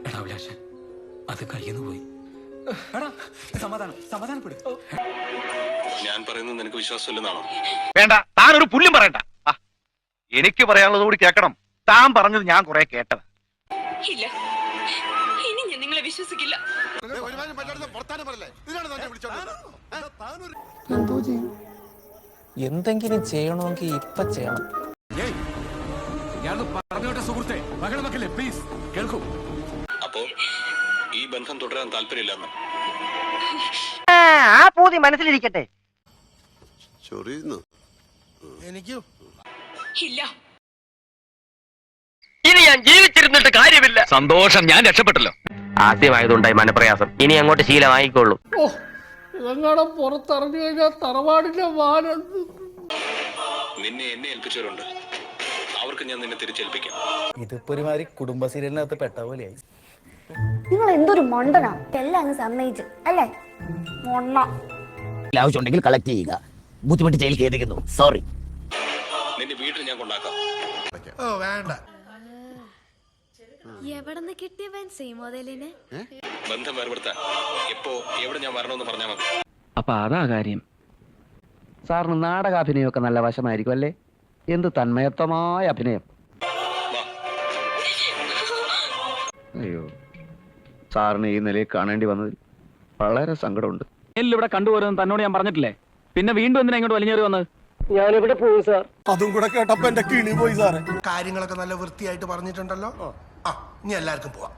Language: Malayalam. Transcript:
എടാ അഭിലാഷ, അത് കയ്യിന്ന് പോയി. എടാ സമാധാനപ്പെടും. ഞാൻ പറയുന്നത് നിനക്ക് വിശ്വാസമില്ലെന്നാണോ? വേണ്ട, താനൊരു പുല്ലും പറയണ്ട. എനിക്ക് പറയാനുള്ളത് കൂടി കേൾക്കണം. താൻ പറഞ്ഞത് ഞാൻ കുറെ കേട്ടത്. ഇല്ല, ഇനി ഞാൻ നിങ്ങളെ വിശ്വസിക്കില്ല. എന്തെങ്കിലും ചെയ്യണമെങ്കിൽ ഇപ്പൊ ചെയ്യണം. അപ്പോ ഈ ബന്ധം തുടരാൻ താല്പര്യമില്ലെന്ന് ആ പൂതി മനസ്സിലിരിക്കട്ടെ. ഇല്ല, ഇനി ഞാൻ ജീവിച്ചിരുന്നിട്ട് കാര്യമില്ല. സന്തോഷം, ഞാൻ രക്ഷപ്പെട്ടല്ലോ. ആദ്യമായതുണ്ടായി മനപ്രയാസം, ഇനി അങ്ങോട്ട് ശീലമായിക്കോളൂ. ഇതങ്ങാടെ പുറത്തിറങ്ങി കഴിഞ്ഞാൽ തറവാടിന്റെ വാനം. നിന്നെ എന്നെ ഏൽപ്പിച്ചവരുണ്ട്, അവർക്ക് ഞാൻ നിന്നെ തിരിച്ചേൽപ്പിക്കാം. ഇതിപ്പോ ഒരുമാതിരി കുടുംബ സീരിയലിനകത്ത് പെട്ട പോലെയായി. നിങ്ങൾ എന്തൊരു മണ്ടനാ. എല്ലാം അങ്ങ് സമ്മതിച്ചു അല്ലേ? മൊണ്ണ. ആവശ്യമുണ്ടെങ്കിൽ കളക്ട് ചെയ്യുക. ബുദ്ധിമുട്ട് ജയിൽ കേൾക്കുന്നു. സോറി. നിന്റെ വീട്ടിൽ ഞാൻ കൊണ്ടാക്കാം. എവിടെന്ന് കിട്ടിയവൻ സീമോദലിനെ? ബന്ധം വേർപെടുത്താൻ എപ്പോ എവിടെ ഞാൻ വരണമെന്ന് പറഞ്ഞാൽ മതി. അപ്പൊ അതാ കാര്യം. സാറിന് നാടകാഭിനയമൊക്കെ നല്ല വശമായിരിക്കും അല്ലേ? എന്ത് തന്മയത്വമായ അഭിനയം. അയ്യോ, സാറിന് ഈ നിലയിൽ കാണേണ്ടി വന്നതിൽ വളരെ സങ്കടമുണ്ട്. ഇവിടെ കണ്ടുപോരുന്നത് തന്നോട് ഞാൻ പറഞ്ഞിട്ടില്ലേ? പിന്നെ വീണ്ടും എന്തിനാ ഇങ്ങോട്ട് വലിഞ്ഞേറി വന്നത്? ഞാനിവിടെ പോയി സാർ. അതും കൂടെ കേട്ടപ്പോ എന്റെ കിളി പോയി സാറേ. കാര്യങ്ങളൊക്കെ നല്ല വൃത്തിയായിട്ട് പറഞ്ഞിട്ടുണ്ടല്ലോ. ഇനി എല്ലാവർക്കും പോവാം.